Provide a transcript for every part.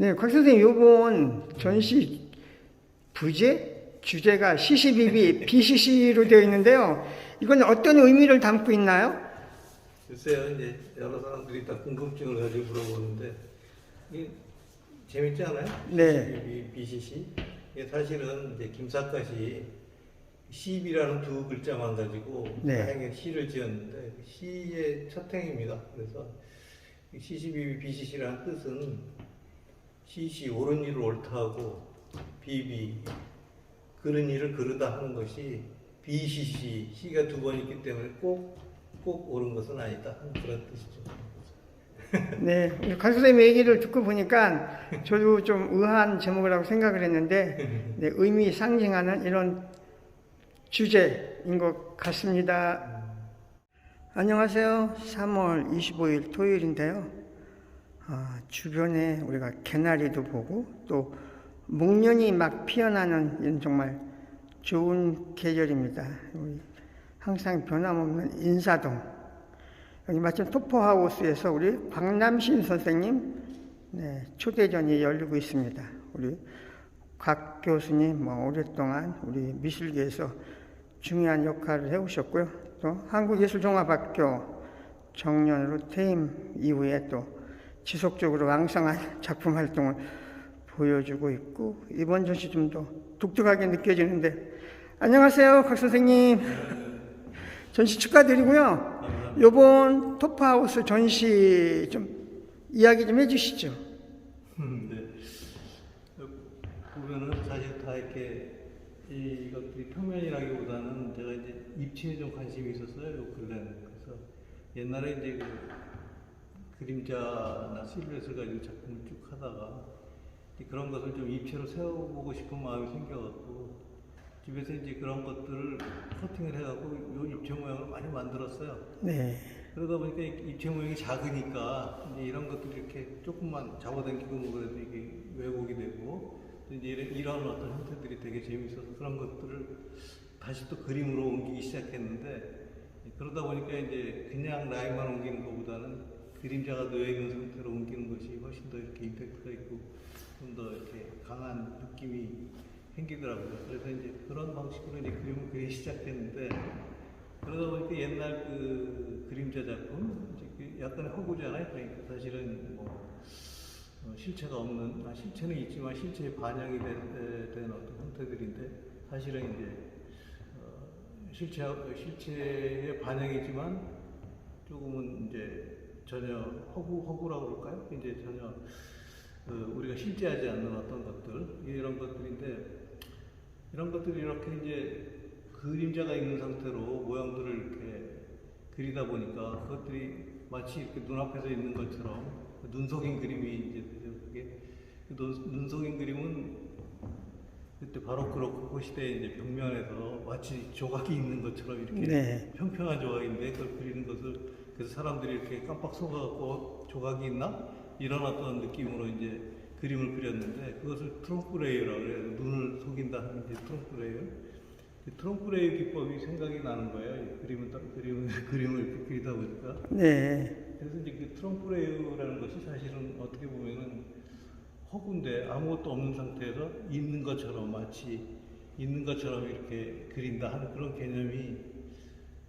네, 곽 선생님, 요번 전시 주제가 CCBB, BCC로 되어 있는데요. 이건 어떤 의미를 담고 있나요? 글쎄요, 이제 여러 사람들이 다 궁금증을 가지고 물어보는데, 이게 재밌지 않아요? 네. BCC? 이게 사실은 이제 김삿갓이 시비라는 두 글자만 가지고 네. 다행히 시를 지었는데, 시의 첫 행입니다. 그래서 CCBB, BCC라는 뜻은 CC, 옳은 일을 옳다 하고, BB, 그른 일을 그르다 하는 것이 BCC, C가 두 번 있기 때문에 꼭 옳은 것은 아니다 하는 그런 뜻이죠. 네, 곽 선생님 얘기를 듣고 보니까 저도 좀 의아한 제목이라고 생각을 했는데, 네, 의미 상징하는 이런 주제인 것 같습니다. 안녕하세요. 3월 25일 토요일인데요. 주변에 우리가 개나리도 보고 또 목련이 막 피어나는 이런 정말 좋은 계절입니다. 항상 변함없는 인사동. 여기 마침 토포하우스에서 우리 박남신 선생님 초대전이 열리고 있습니다. 우리 곽 교수님 오랫동안 우리 미술계에서 중요한 역할을 해오셨고요. 또 한국예술종합학교 정년으로 퇴임 이후에 또 지속적으로 왕성한 작품 활동을 보여주고 있고, 이번 전시 좀 더 독특하게 느껴지는데, 안녕하세요, 곽 선생님. 전시 축하드리고요. 요번 토프하우스 전시 좀 이야기 좀 해주시죠. 네. 보면은 사실 다 이렇게 이것들이 평면이라기보다는 제가 이제 입체에 좀 관심이 있었어요. 요 근래는. 그래서 옛날에 이제 그림자나 실루엣을 가지고 작품을 쭉 하다가 그런 것을 좀 입체로 세워보고 싶은 마음이 생겨갖고 집에서 이제 그런 것들을 커팅을 해갖고 요 입체 모양을 많이 만들었어요. 네. 그러다 보니까 입체 모양이 작으니까 이제 이런 것들이 이렇게 조금만 잡아당기고 뭐 그래도 이게 왜곡이 되고 이제 이런 어떤 형태들이 되게 재밌어서 그런 것들을 다시 또 그림으로 옮기기 시작했는데, 그러다 보니까 이제 그냥 라인만 옮기는 것보다는 그림자가 놓여있는 상태로 옮기는 것이 훨씬 더 이렇게 임팩트가 있고 좀 더 이렇게 강한 느낌이 생기더라고요. 그래서 이제 그런 방식으로 이제 그림을 그리기 시작했는데, 그러다 보니까 옛날 그 그림자 작품, 이제 약간의 허구잖아요. 그러니까 사실은 실체가 없는, 실체는 있지만 실체에 반영이 된 어떤 형태들인데, 사실은 이제 실체의 반영이지만 조금은 이제 전혀 허구라고 그럴까요? 이제 전혀 우리가 실제하지 않는 어떤 것들, 이런 것들인데, 이런 것들이 이렇게 이제 그림자가 있는 상태로 모양들을 이렇게 그리다 보니까 그것들이 마치 이렇게 눈앞에서 있는 것처럼 눈 속인 그림이 이제 그게 눈 속인 그림은 그때 바로 그로코 시대에 이제 벽면에서 마치 조각이 있는 것처럼 이렇게 평평한 조각인데 그걸 그리는 것을 그래서 사람들이 이렇게 깜빡 속아갖고 조각이 있나? 이런 어떤 느낌으로 이제 그림을 그렸는데 그것을 트럼프레이어라고 그래요. 눈을 속인다 하는 이제 트럼프레이어. 트럼프레이어 기법이 생각이 나는 거예요. 그림을 이렇게 그리다 보니까. 네. 그래서 이제 그 트럼프레이어라는 것이 사실은 어떻게 보면은 허구인데 아무것도 없는 상태에서 있는 것처럼 마치 있는 것처럼 이렇게 그린다 하는 그런 개념이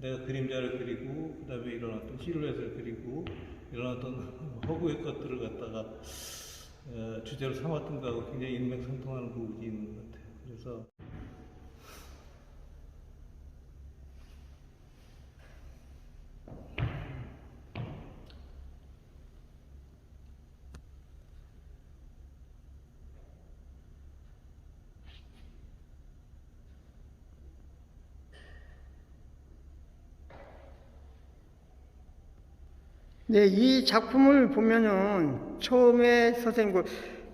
내가 그림자를 그리고 그 다음에 이런 어떤 실루엣을 그리고 이런 어떤 허구의 것들을 갖다가 주제로 삼았던 거하고 굉장히 일맥상통하는 부분이 있는 것 같아요. 그래서 네, 이 작품을 보면은 처음에 선생님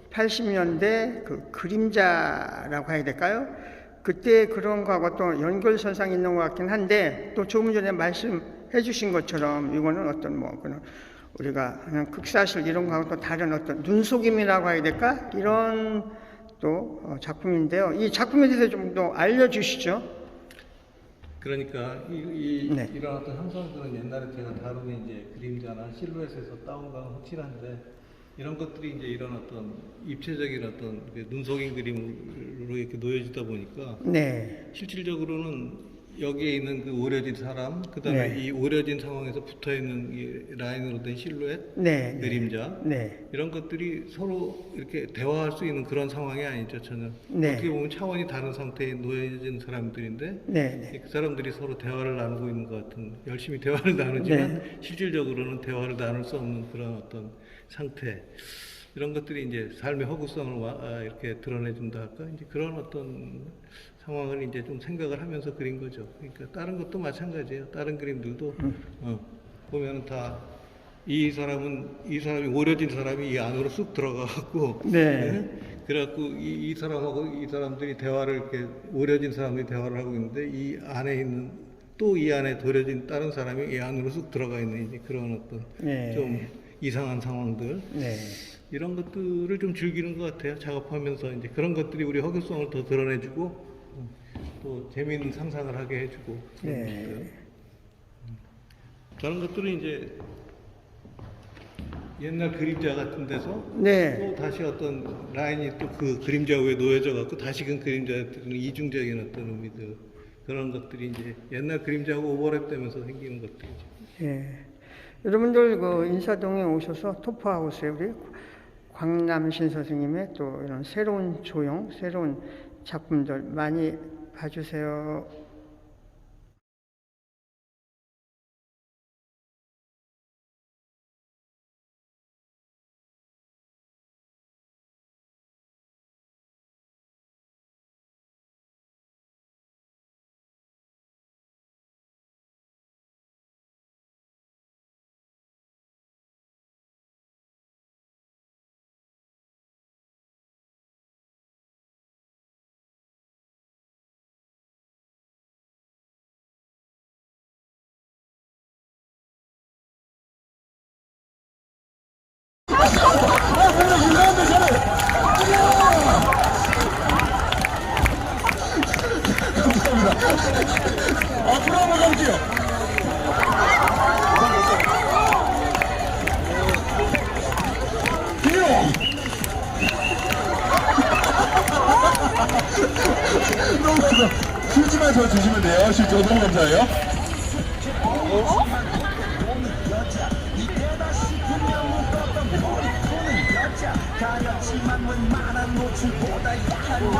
80년대 그 그림자라고 해야 될까요? 그때 그런 거하고 또 연결선상이 있는 것 같긴 한데, 또 조금 전에 말씀해 주신 것처럼 이거는 어떤 그냥 우리가 그냥 극사실 이런 거하고 또 다른 어떤 눈속임이라고 해야 될까? 이런 또 작품인데요. 이 작품에 대해서 좀 더 알려주시죠. 그러니까 이런 어떤 형상들은 옛날에 제가 다루는 이제 그림자나 실루엣에서 따온 건 확실한데 이런 것들이 이제 이런 어떤 입체적인 어떤 그 눈속임 그림으로 이렇게 놓여지다 보니까 네. 실질적으로는 여기에 있는 그 오려진 사람, 그다음에 네. 이 오려진 상황에서 붙어 있는 이 라인으로 된 실루엣, 네. 네. 그림자 네. 이런 것들이 서로 이렇게 대화할 수 있는 그런 상황이 아니죠, 전혀. 네. 어떻게 보면 차원이 다른 상태에 놓여진 사람들인데 네. 네. 그 사람들이 서로 대화를 나누고 있는 것 같은, 열심히 대화를 나누지만 네. 실질적으로는 대화를 나눌 수 없는 그런 어떤 상태. 이런 것들이 이제 삶의 허구성을 이렇게 드러내준다 할까? 이제 그런 어떤 상황을 이제 좀 생각을 하면서 그린 거죠. 그러니까 다른 것도 마찬가지예요. 다른 그림들도 보면은 다 이 사람이 오려진 사람이 이 안으로 쑥 들어가갖고 네. 그래갖고 이 사람하고 이 사람들이 대화를 이렇게 오려진 사람들이 대화를 하고 있는데 이 안에 있는 또 이 안에 도려진 다른 사람이 이 안으로 쑥 들어가 있는 이제 그런 어떤 네. 좀 이상한 상황들 네. 이런 것들을 좀 즐기는 것 같아요. 작업하면서 이제 그런 것들이 우리 허구성을 더 드러내주고 또 재미있는 상상을 하게 해주고 그런 네. 것들. 그런 것들은 이제 옛날 그림자 같은 데서 네. 또 다시 어떤 라인이 또 그 그림자 위에 놓여져 갖고 다시금 그림자들은 이중적인 어떤 의미들 그런 것들이 이제 옛날 그림자하고 오버랩되면서 생기는 것들이죠. 예. 여러분들 그 인사동에 오셔서 토프하우스에 우리 광남신 선생님의 또 이런 새로운 조형, 새로운 작품들 많이 봐주세요. 앞으로 한번 가볼게요. 실지만 저 주시면 돼요. 실제 너무 감사해요. 가렸지만 웬만한 노출보다 약한